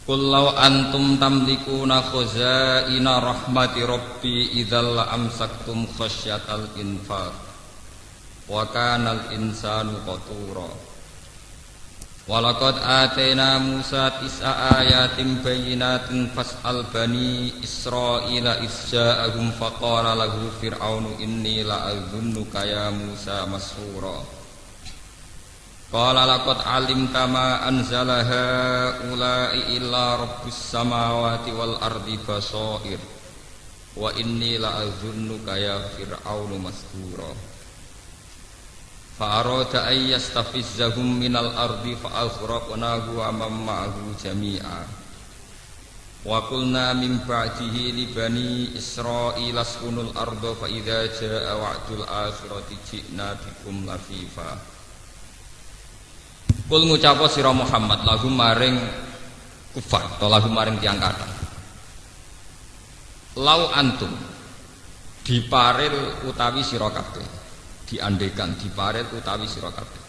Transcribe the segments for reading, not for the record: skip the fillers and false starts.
Qul law antum tamlikuna khazaina rahmati rabbi idzal la amsaktum khasyatal infaq wa kanal insanu qatura. Walaqad atayna Musa tis'a ayatin bayyinatin fas'al bani Israila isja'ahum faqala lahu fir'aunu inni la'adhunnuka ya Musa masrura. Qala laqad alimta ma anzala haula'i illa rabbus samawati wal ardi basair wa inni la'adhunnuka ya fir'aunu masrura. Fa arada ay yastafizzahum minal ardi fa aghraqnahu wa man ma'ahu jami'a. Wa qulna min ba'dihi li bani Israila askunul arda fa idza jaa'a wa'dul akhirati ji'na bikum lafifa. Kul ngucapa sira Muhammad lahum maring kufar atau lahum maring tiyang kathah. Lau antum diparil utawi sira kabeh, diandekan diparil utawi sira kabeh.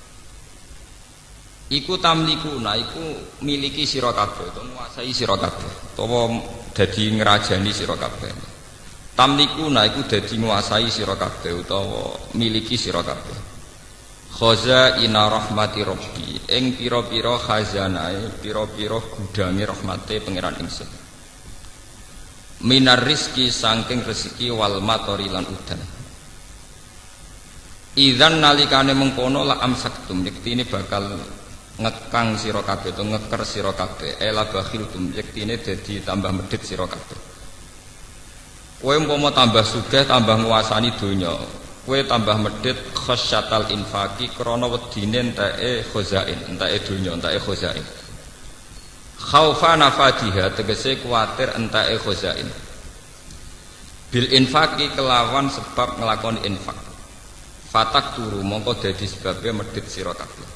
Iku tamlikuna iku miliki sira kabeh utawa nguasai sira kabeh utawa dadi ngrajani sira kabeh. Tamlikuna iku dadi nguasai sira kabeh utawa miliki sira kabeh. Khazaina rahmati rabbi ing pira-pira khazanae pira-pira gudange rahmate pangeran ingsun. Minar rizki saking rezeki wal matori lan udan. Idzan nalikane mengkono la amsaktum yektine bakal ngekang sira kabeh to ngeker sira kabeh ela bakhiltum yektine dadi tambah medhit sira kabeh. Kowe umpama tambah sugih tambah nguasani donya, kowe tambah medhit khasyatal infaqi krana wedine enteke khazain, enteke donya, enteke khazain. Khaufa nafadiha tegese kuwatir enteke khazain. Bil infaqi kelawan sebab nglakoni infak. Fatak turu mongko dadi sebabe medhit sira kabeh.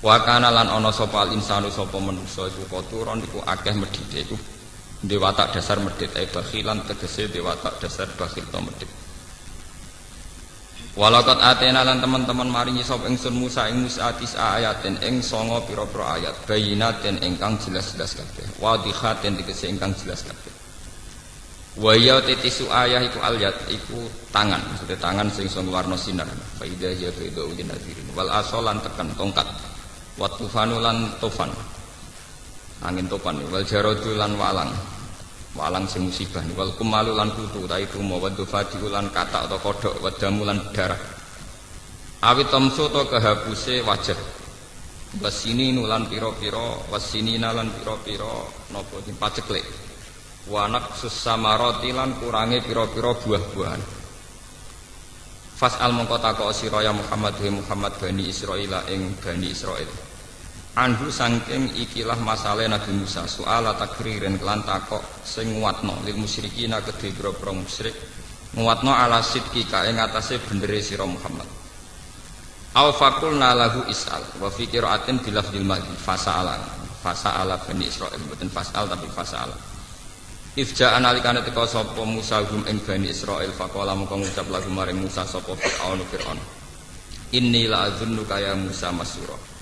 Wa kana lan ana sapa insanu sapa manusa iku koturon iku akeh medhite iku dewatak dasar medhit ae bakhilan tegese dewatak dasar bakhil to medhit. Walaqad atena lan teman-teman maringi sapa ingsun Musa ing Musa tis'a ayatin ing 9 pira-pira ayat bayinatin ingkang jelas-jelas kabeh wadhihatin tegese ingkang jelas kabeh. Wa ya titisu ayah iku alyat iku tangan, maksudnya tangan sing iso warna sinar. Fa idza ya baidu nadirin wal asolan tekan tongkat. Wa tufanu lan tufan. Angin topan wal jaradu lan walang. Walang sing musibah wal kumalu lan kutu ta itu mawadufati lan katak atau kodhok wadamu lan darah. Awit tamsu to kehapuse wajah. Wasini nulan pira-pira wasinina lan pira-pira napa paceklek. Wanak susamaroti lan kurange pira-pira buah-buahan. Fas'al mongko takok sira ya Muhammad wa Muhammad bani Israil ing bani Israil. Anhu saking ikilah masalah Nabi Musa soal takririn kelan takok sing nguatno lil musyrikina kedhe pira-pira musyrik nguatno ala sidqi kae ngatasé benere sira Muhammad. Au faqulna lahu is'al wa fi qira'atin bilafdil madhi fasa'ala bani Israil mboten fas'al tapi fasa'ala. Ifja analikane teka sapa Musa hum ing bani Israil faqala mongko ngucap lagu maring Musa sapa Fir'aun. Inni la azunnuka ya Musa masura.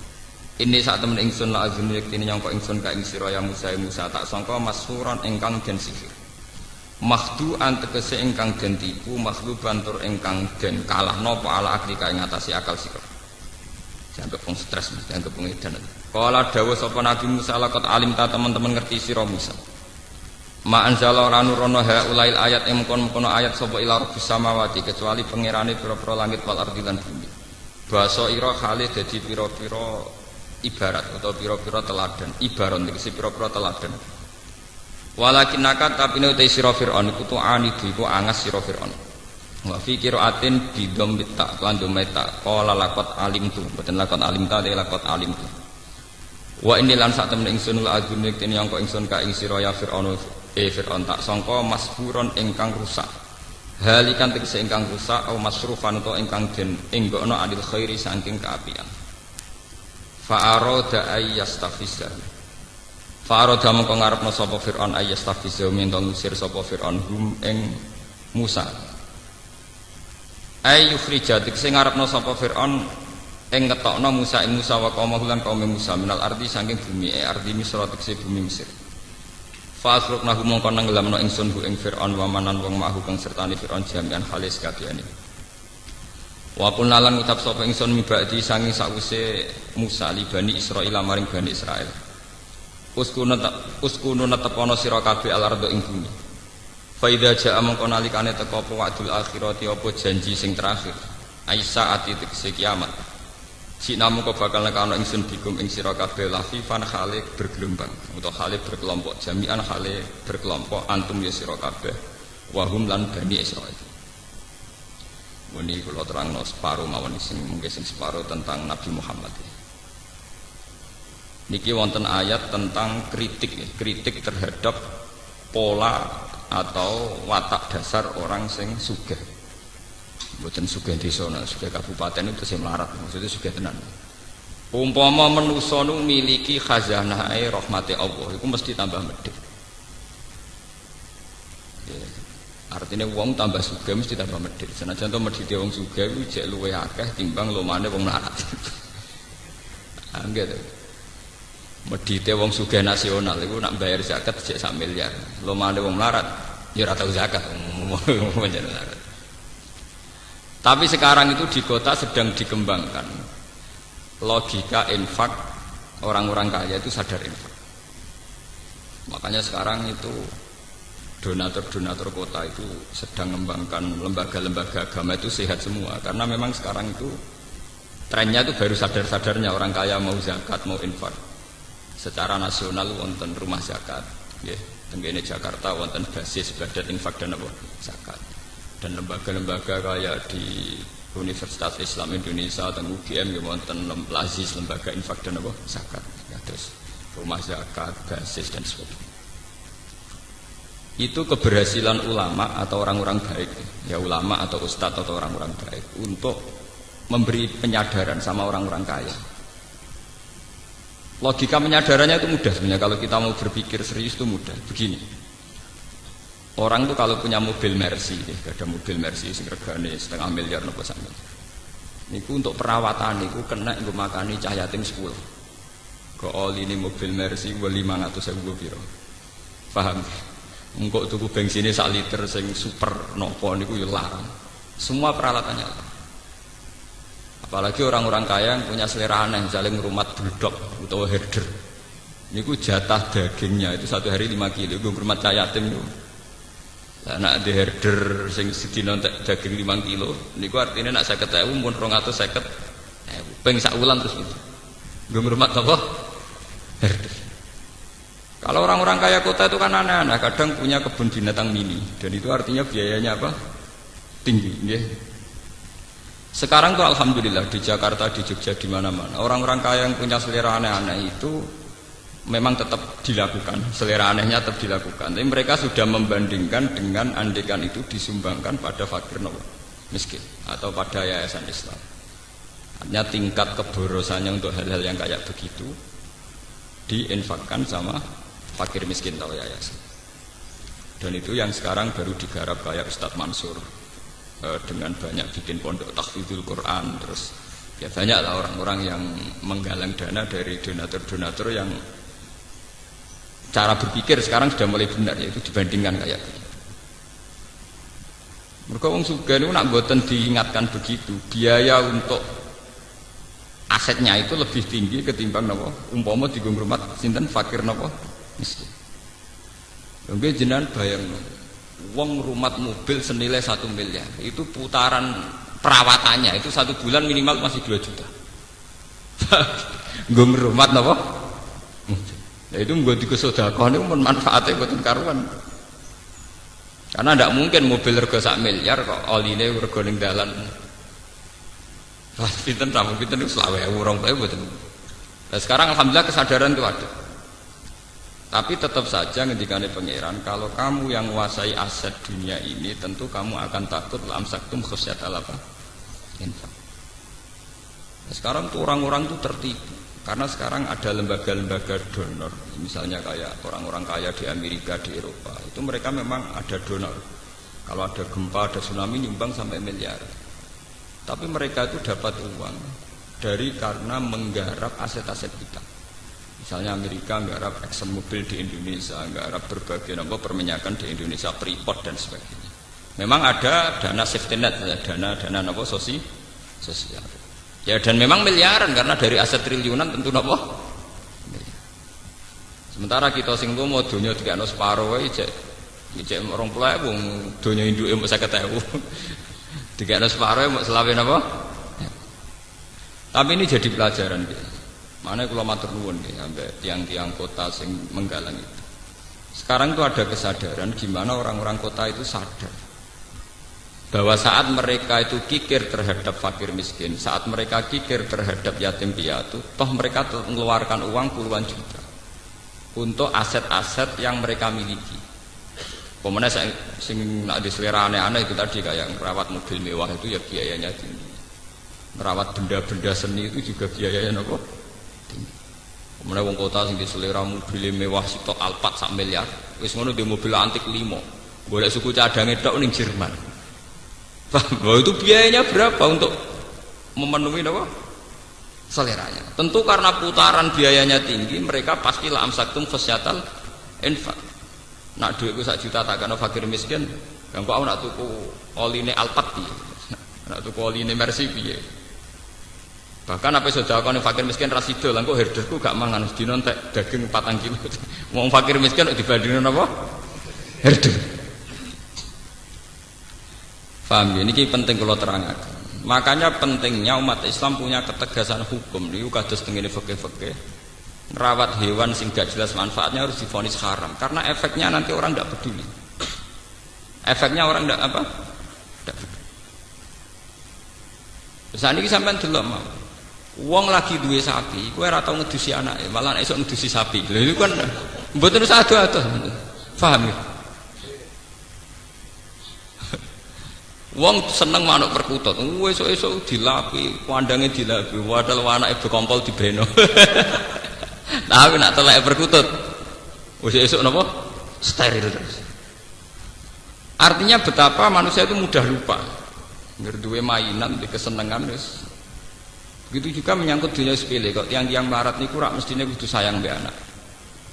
Ini saat temen ingsun la azun yektine nyangka ingsun ka ing sira ya Musa tak sangka masuran ingkang den sihir. Makhdu antegese ingkang den tipu makhluban tur ingkang den kalah napa ala akli ka ing atase akal sira. Dianggep wong stres dianggep wong edan. Kala dawuh sapa Nabi Musa laqad alim ta teman-teman ngerti sira Musa. Ma anzala ora nurono haulail ayat ing mengkono ayat sapa ila rabbis samawati kecuali pangerane pira-pira langit wal ardi lan bumi. Basa ira khalih dadi pira-pira ibarat atau pira-pira teladan ibarat iki pira-pira teladan walakin nakat tapi ne utai sira Fir'aun iku tu'ani iku angas sira Fir'aun wa fi qira'atin bidom bitta lan dometa qala laqad alimtu boten laqad alimta de laqad alimtu wa inni lan sak temen ingsun la agun nek yang kok ingsun ka ing sira ya Fir'aun Fir'aun tak sangka masburon ingkang rusak halikan tegese ingkang rusak au masrufan utawa ingkang den enggokno adil khairi saking kaapian. Fa'aroda ayyastafizah. Fa'aroda mongko ngarepno sapa Fir'aun ayyastafizah minta ngusir sapa Fir'aun hum ing Musa. Ayyukhrija sing ngarepno sapa Fir'aun ngetokno Musa ing Musa wa qaumah lan kaum Musa minal ardi saking bumi ardi Misra tekse bumi Mesir. Fa asruknahu mongko nenggelamno ingsun hu ing Firaun wa manan wong mahu kang sertane Firaun jami'an halis kabehane. Wa qulna lan ngucap sapa ingsun mibadi saking sakwise Musa li Bani Israil maring Bani Israil. Uskunu tepono sira kabeh al-ardh ing bumi. Fa idza jaa mongko nalikane teka apa wa'dul akhirati apa janji sing terakhir. Aisa ati tekse kiamat. Sinamu kok bakal nekano ingsun bikum ing sira kabeh lafifan khalik bergelombang utawa khalik berkelompok jami'an khalik berkelompok antum ya sira kabeh wahum lan Bani Israil. Muni kula terangno separo mawon sing mungkin sing separo tentang Nabi Muhammad. Niki wonten ayat tentang kritik terhadap pola atau watak dasar orang sing sugih. Mboten sugih desa, sugih kabupaten itu sing melarat, maksudnya sugih tenan. Umpama manusa nu miliki khazanahe rahmate Allah, iku mesti tambah medhit. Ya, artinya wong tambah sugih mesti tambah medhit. Senajan to medhite wong sugih iku jek luwih akeh timbang lomane wong melarat. Angger. Medhite wong sugih nasional iku nak bayar zakat jek 1 miliar. Lomane wong melarat ya ora tau zakat. Tapi sekarang itu di kota sedang dikembangkan logika infak, orang-orang kaya itu sadar infak. Makanya sekarang itu donatur-donatur kota itu sedang mengembangkan lembaga-lembaga agama itu sehat semua. Karena memang sekarang itu trennya itu baru sadar-sadarnya orang kaya mau zakat, mau infak. Secara nasional wonten rumah zakat, ya, tenggene Jakarta wonten basis badan infak dan apa zakat. Dan lembaga-lembaga kayak di Universitas Islam Indonesia atau UGM ya wonten lazis lembaga infak dan apa zakat ya, terus rumah zakat, basis dan sebagainya. Itu keberhasilan ulama atau orang-orang baik ya, ulama atau ustadz atau orang-orang baik untuk memberi penyadaran sama orang-orang kaya. Logika penyadarannya itu mudah sebenarnya, kalau kita mau berpikir serius itu mudah. Begini, orang tuh kalau punya mobil Mercy, ada mobil Mercy sing regane 0,5 miliar nopo sak miliar. Niku untuk perawatan niku kena nggo makani cah yatim 10. Kok oli ini mobil Mercy 500.000 piro. Paham? Engko tuku bensinnya 1 liter sing super nopo niku yo larang. Semua peralatannya larang. Apalagi orang-orang kaya yang punya selera aneh, misalnya ngrumat bulldog atau herder. Niku jatah dagingnya itu 1 hari 5 kilo, nggo ngrumat cah yatim niku. Nak di herder sing sedina daging 5 kilo niku artinya nak 50.000 mun 250.000 ping sak wulan terus itu. Nggo ngrumat apa? Herder. Kalau orang-orang kaya kota itu kan aneh-aneh, kadang punya kebun binatang mini dan itu artinya biayanya apa? Tinggi, nggih. Sekarang tuh alhamdulillah di Jakarta, di Jogja, di mana-mana orang-orang kaya yang punya selera aneh-aneh itu memang tetap dilakukan, selera anehnya tetap dilakukan. Tapi mereka sudah membandingkan dengan andekan itu disumbangkan pada fakir miskin atau pada yayasan Islam. Artinya tingkat keborosannya untuk hal-hal yang kayak begitu diinfakkan sama fakir miskin atau yayasan. Dan itu yang sekarang baru digarap kayak Ustadz Mansur dengan banyak bikin pondok tahfidzul Quran, terus ya banyak lah orang-orang yang menggalang dana dari donatur-donatur yang cara berpikir sekarang sudah mulai benar, yaitu dibandingkan kayak begitu. Mereka wong sugih niku nak mboten diingatkan begitu, biaya untuk asetnya itu lebih tinggi ketimbang napa umpama digo ngrumat sinten fakir napa miskin. Lha jenengan bayangno wong ngrumat mobil senilai 1 miliar, itu putaran perawatannya itu 1 bulan minimal masih 2 juta. Nggo ngrumat napa? Ya itu nggo digo sedekah niku men manfaate mboten karuan. Karena tidak mungkin mobil rego 1 miliar kok oline rego ning dalan. Wah, pinten ta pinten niku 20.000 mboten. Nah, sekarang alhamdulillah kesadaran itu ada. Tapi tetap saja ngendikane pangeran, kalau kamu yang menguasai aset dunia ini tentu kamu akan takut lamsaktum khusyatal apa? Infak. Nah, sekarang tuh orang-orang tuh tertipu. Karena sekarang ada lembaga-lembaga donor, misalnya kayak orang-orang kaya di Amerika, di Eropa, itu mereka memang ada donor. Kalau ada gempa, ada tsunami nyumbang sampai miliar. Tapi mereka itu dapat uang dari karena menggarap aset-aset kita. Misalnya Amerika nggarap ExxonMobil di Indonesia, nggarap berbagai perminyakan di Indonesia, Freeport dan sebagainya. Memang ada dana safety net, dana sosial. Ya dan memang miliaran karena dari aset triliunan tentu napa? Sementara kita sing mau donya dikano separo wae cek 20.000 wong donya induke mung 50.000. Dikano separo mung selawe napa? Tapi ini jadi pelajaran gitu. Mana kalau matur nuwun nggih sampai tiang-tiang kota sing menggalang itu. Sekarang itu ada kesadaran gimana orang-orang kota itu sadar bahwa saat mereka itu kikir terhadap fakir miskin, saat mereka kikir terhadap yatim piatu, toh mereka mengeluarkan uang puluhan juta untuk aset-aset yang mereka miliki. Pemenang sing nak diselera aneh-aneh itu tadi kayak merawat mobil mewah itu ya biayanya tinggi. Merawat benda-benda seni itu juga biayanya apa? Tinggi. Kemudian wong kota sing diselera mobil mewah sitok Alphard sak miliar, wis ngono di mobil antik 5. Golek suku cadange tok ning Jerman. Bahwa itu biayanya berapa untuk memenuhi apa? Seleranya. Tentu karena putaran biayanya tinggi, mereka pasti la amsaktum khasyatal infaq. Nak duitku 1 juta tak kena fakir miskin, yang kok nak tuku oline Alphard piye? Nak tuku oline Mercy piye? Bahkan apa sedekah ning fakir miskin ra sida, lha kok herderku gak mangan sedina entek daging 4 kilo. Wong fakir miskin kok dibandingno napa? Herder. Paham ya? Ini penting kalau terangkan. Makanya pentingnya umat Islam punya ketegasan hukum. Ini kados tengene fikih-fikih. Merawat hewan sing gak jelas manfaatnya harus divonis haram. Karena efeknya nanti orang tidak peduli. Efeknya orang tidak apa? Tidak peduli. Terus ini sampean delok mau. Wong lagi duwe sapi, kowe ora tau ngedusi anake, malah esuk ngedusi sapi. Lha itu kan mboten usah ado-ado. Paham ya? Wong seneng manuk perkutut, esuk-esuk dilapi, kandange dilapi, wadal anake bekompol dibeno. Tapi nak telek perkutut, esuk napa? Steril terus. Artinya betapa manusia itu mudah lupa. Ngerduwe mainan, di kesenengan wis. Begitu juga menyangkut dunia sepele, kok tiang-tiang melarat niku rak mestine kudu sayang mbek anak.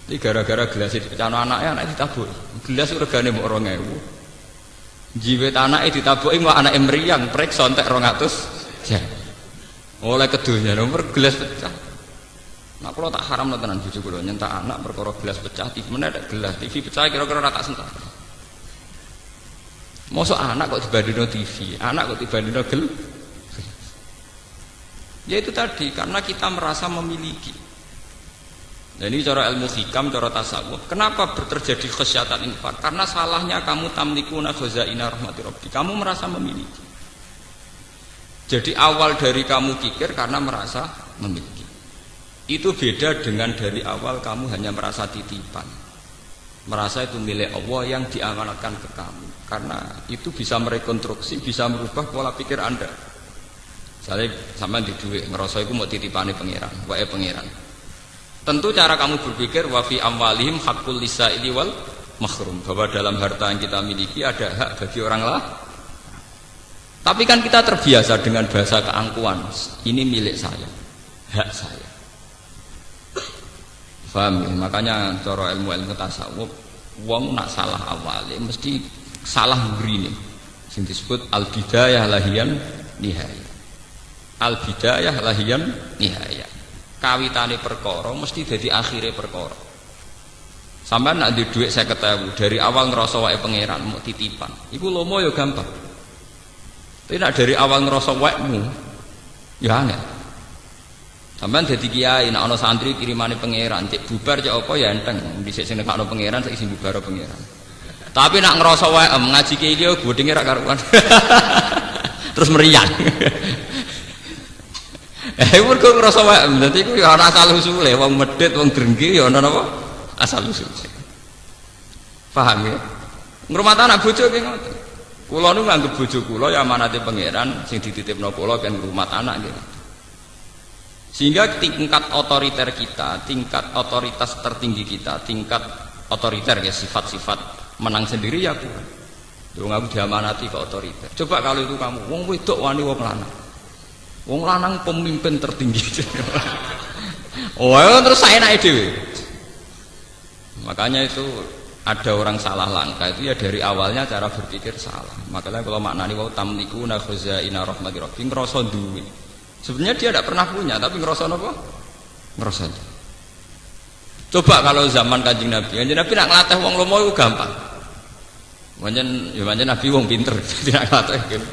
Iki gara-gara gelas dipecahno anake ditabuk. Gelas regane mbok 2.000. Jiwet anake ditabuki kok anake mriyang priksa entek 200 ya. Oleh kedonya nomor gelas pecah. Nah kula tak haramno tenan bojo kula nyentak anak perkara gelas pecah, TV menek gelas TV pecah kira-kira ora tak sentak. Mosok anak kok dibandingno TV, anak kok dibandingno gel. Ya itu tadi karena kita merasa memiliki. Dan ini cara ilmu hikam, cara tasawuf. Kenapa terjadi khasyatan infak? Karena salahnya kamu tamlikuna khazaina rahmati rabbi. Kamu merasa memiliki. Jadi awal dari kamu kikir karena merasa memiliki. Itu beda dengan dari awal kamu hanya merasa titipan. Merasa itu milik Allah yang diamanatkan ke kamu. Karena itu bisa merekonstruksi, bisa merubah pola pikir Anda. Misalnya sampean di duit, ngerasa itu mau titipane pangeran, wae pangeran. Tentu cara kamu berpikir wa fi amwalihim haqqul lisaili wal mahrum, bahwa dalam harta yang kita miliki ada hak bagi orang lain. Tapi kan kita terbiasa dengan bahasa keangkuhan, ini milik saya, hak saya. Paham ya? Makanya cara ilmu-ilmu tasawuf, wong nak salah awale mesti salah mrene. Sing disebut al-bidayah lahiyan nihayah. Al-bidayah lahiyan nihayah. Kawitane perkara mesti dadi akhire perkara. Sampeyan nak duwe dhuwit 50.000 dari awal ngerasa wae pangeran mau titipan. Iku lomo ya gampang. Tapi nak dari awal ngerasa waekmu ya angel. Sampeyan dadi kiai nak ana santri kirimane pangeran, cek bubar cek apa ya enteng. Dhisik sing nekakno pangeran saiki sing bubar pangeran. Tapi nak ngerasa wae ngaji kiai iki godhinge ra karuan. Terus meriang. Mergo ngrasa wae dadi iku ya ana asal usule wong medhit wong drengki ya ana napa asal usul. Paham ya? Ngrumat anak bojo ki ngoten. Kula nu nganggep bojo kula ya amanate pangeran sing dititipno kula ben ngrumat anak nggih. Sehingga tingkat otoriter kita, tingkat otoritas tertinggi kita, tingkat otoriter ya sifat-sifat menang sendiri ya kurang. Yo ngaku diamanati ke otoriter. Coba kalau itu kamu wong wedok wani wong lanang. Wong lanang pemimpin tertinggi. Oh, terus saya naik dewe. Makanya itu ada orang salah langkah itu ya dari awalnya cara berpikir salah. Makanya kalau maknani wa tamlikuna khazaina rahmati rabbik ngrasa duwe. Sebenarnya dia tidak pernah punya tapi ngrasa napa? Ngrasa. Coba kalau zaman Kanjeng Nabi nak nglatih wong lomo itu gampang. Pancen Nabi wong pinter, tidak nglatih.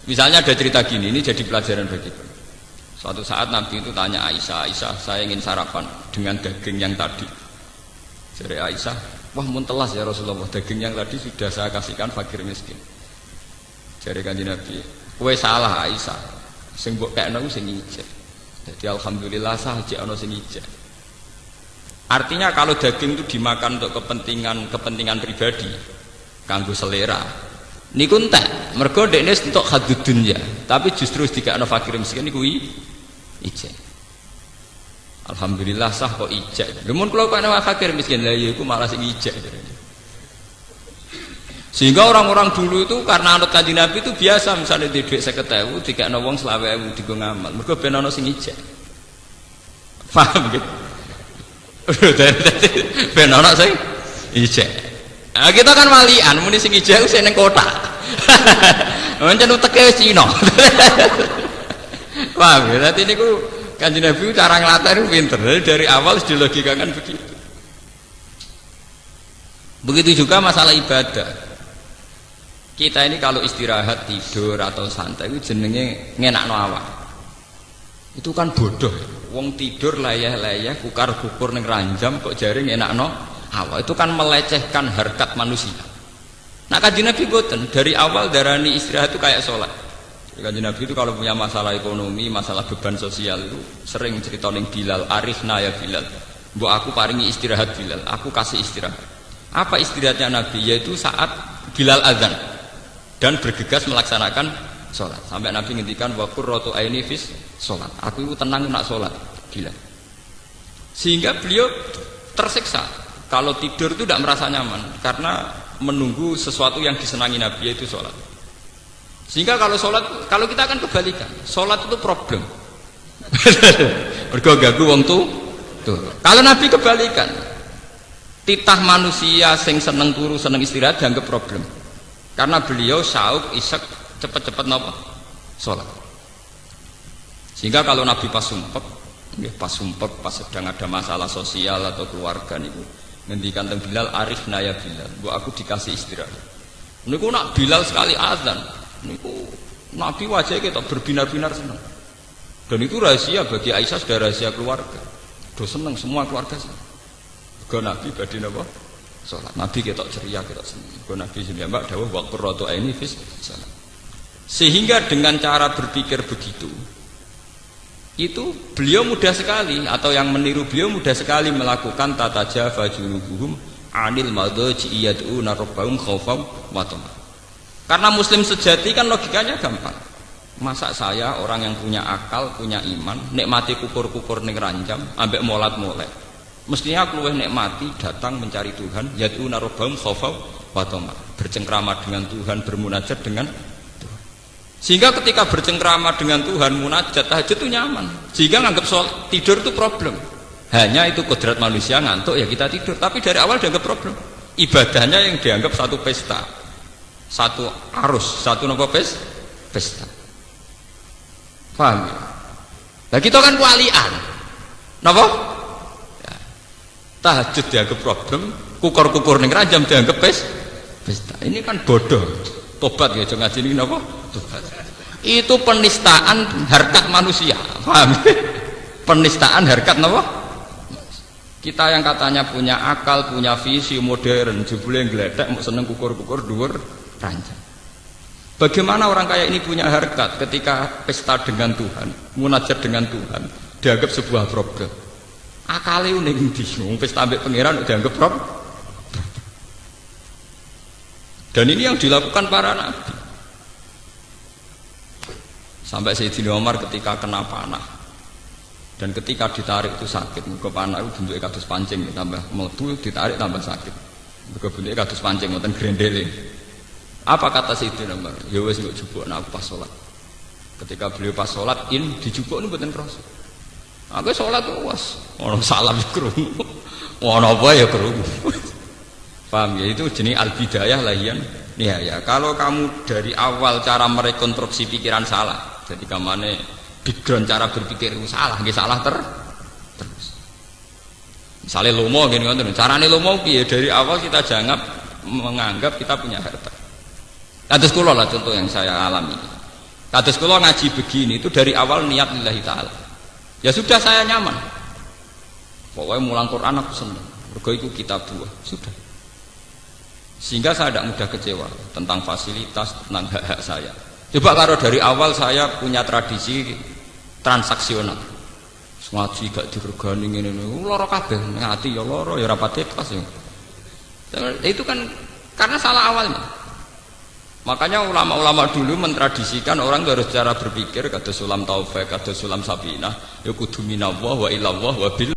Misalnya ada cerita gini, ini jadi pelajaran bagi kita. Suatu saat Nabi itu tanya Aisyah, saya ingin sarapan dengan daging yang tadi. Jadi Aisyah, wah muntelas ya Rasulullah, daging yang tadi sudah saya kasihkan fakir miskin. Jadi Kanjeng Nabi, kowe salah Aisyah, sing mbok kekno sing ijek. Jadi alhamdulillah sah jek ana sing ijek. Artinya kalau daging itu dimakan untuk kepentingan pribadi, kanggo selera, niku entek. Mergo dekne entuk hadud dunya, tapi justru dikakno fakir miskin niku ijek. Alhamdulillah sah kok ijek. Lha mun kula kok ana fakir miskin lha iku malah sing ijek. Sehingga orang-orang dulu itu karena anut Kanjeng Nabi itu biasa misalnya di duit 50.000 dikakno wong 20.000 digo ngamal. Mergo ben ana sing ijek. Paham gitu? Ben ana sing ijek. Nah, kita kan walian muni sing ijek sing ning kota. Pancen uteke wis Cina. Paham ya? Dadi niku Kanjeng Nabi cara nglatih pinter. Dari awal sudah dilogikakan begitu. Begitu juga masalah ibadah. Kita ini kalau istirahat, tidur atau santai itu jenenge ngenakno awak. Itu kan bodoh. Wong tidur layah-layah kukar-kukur ning ranjam kok jare ngenakno awak. Itu kan melecehkan harkat manusia. Nah Kanjeng Nabi boten, dari awal darani istirahat itu kayak sholat. Kanjeng Nabi itu kalau punya masalah ekonomi, masalah beban sosial itu sering cerita ning Bilal, arifna ya Bilal. Mbok aku paringi istirahat Bilal, aku kasih istirahat. Apa istirahatnya Nabi? Yaitu saat Bilal azan dan bergegas melaksanakan sholat. Sampai Nabi ngendikan wa qurratu aini fis sholat. Aku itu tenang nak sholat Bilal. Sehingga beliau tersiksa. Kalau tidur itu tidak merasa nyaman karena menunggu sesuatu yang disenangi Nabi yaitu sholat. Sehingga kalau sholat, kalau kita akan kebalikan, sholat itu problem. Mergo ganggu wong tuh. Kalau Nabi kebalikan, titah manusia sing seneng turu seneng istirahat dianggap problem. Karena beliau syauk isak cepet-cepet napa sholat. Sehingga kalau Nabi pas sumpek, pas sedang ada masalah sosial atau keluarga niku ngendikan teng Bilal arifna ya Bilal, mbok aku dikasih istirahat. Niku nak Bilal sekali azan niku Nabi wajahnya kita berbinar-binar senang. Dan itu rahasia bagi Aisyah, sudah rahasia keluarga. Do senang semua keluarga senang. Go Nabi badhe napa? Salat. Nabi ketok ceria, ketok senang. Go Nabi jenenge Mbak dawuh wa qurratu aini fis salat. Sehingga dengan cara berpikir begitu itu beliau mudah sekali atau yang meniru beliau mudah sekali melakukan tatajafa junubuhum anil madaji yad'una rabbahum khaufan wa tama'an. Karena muslim sejati kan logikanya gampang. Masa saya orang yang punya akal, punya iman, nikmati kukur-kukur ning ranjam, ambek molat-molek. Mestinya aku luwih nikmati datang mencari Tuhan, yad'una rabbahum khaufan wa tama'an. Bercengkrama dengan Tuhan, bermunajat dengan Tuhan. Sehingga ketika bercengkrama dengan Tuhan, munajat, tahajud itu nyaman. Sehingga nganggap tidur itu problem. Hanya itu kodrat manusia ngantuk ya kita tidur. Tapi dari awal dianggap problem. Ibadahnya yang dianggap satu pesta, satu arus, satu nopo pesta. Paham ya? Nah kita kan walian, nopo? Ya. Tahajud dianggap problem, kukur-kukur ning ranjam dianggap pesta. Ini kan bodoh. Tobat ya, jangan ngaji ini nopo? Tobat. Itu penistaan harkat manusia. Paham? Penistaan harkat nopo? Kita yang katanya punya akal, punya visi modern, jebule ngledek mau seneng kukur-kukur dhuwur ranjang. Bagaimana orang kaya ini punya harkat ketika pesta dengan Tuhan, munajat dengan Tuhan, dianggap sebuah problem. Akale ning ndi? Wong pesta ambek pangeran dianggap problem. Dan ini yang dilakukan para nabi. Sampai Sayyidina Umar ketika kena panah dan ketika ditarik itu sakit, muga panah itu bentuknya kados pancing, tambah mlebu ditarik tambah sakit. Muga bentuknya kados pancing ngoten grendele. Apa kata Sayyidina Umar? Ya wis mbok jupukna aku pas salat. Ketika beliau pas sholat dijupuk nu mboten krasa. Aku sholat was, ono salam ya krungu. Ono apa ya krungu. Paham ya, itu jenis al-bidayah lahian nihaya. Kalau kamu dari awal cara merekonstruksi pikiran salah, jadi kamane background cara berpikir itu salah, nggih salah terus. Misalnya lomo gini kan, carane lomo piye dari awal kita jangan menganggap kita punya harta. Kados kula lah contoh yang saya alami. Kados kula ngaji begini itu dari awal niat lillahi ta'ala. Ya sudah saya nyaman. Pokoknya mulang Quran aku senang. Mergo iku kitab buah. Sudah. Sehingga saya tidak mudah kecewa tentang fasilitas, tentang hak-hak saya. Coba kalau dari awal saya punya tradisi transaksional. Ngaji gak diregani ngene niku lara kabeh, ngati ya lara ya rapat ikhlas ya. Itu kan karena salah awalnya. Makanya ulama-ulama dulu mentradisikan orang harus cara berpikir kata Sulam Taufik, kata Sulam Sabinah, ya kudu minallah wa ilallah wa bil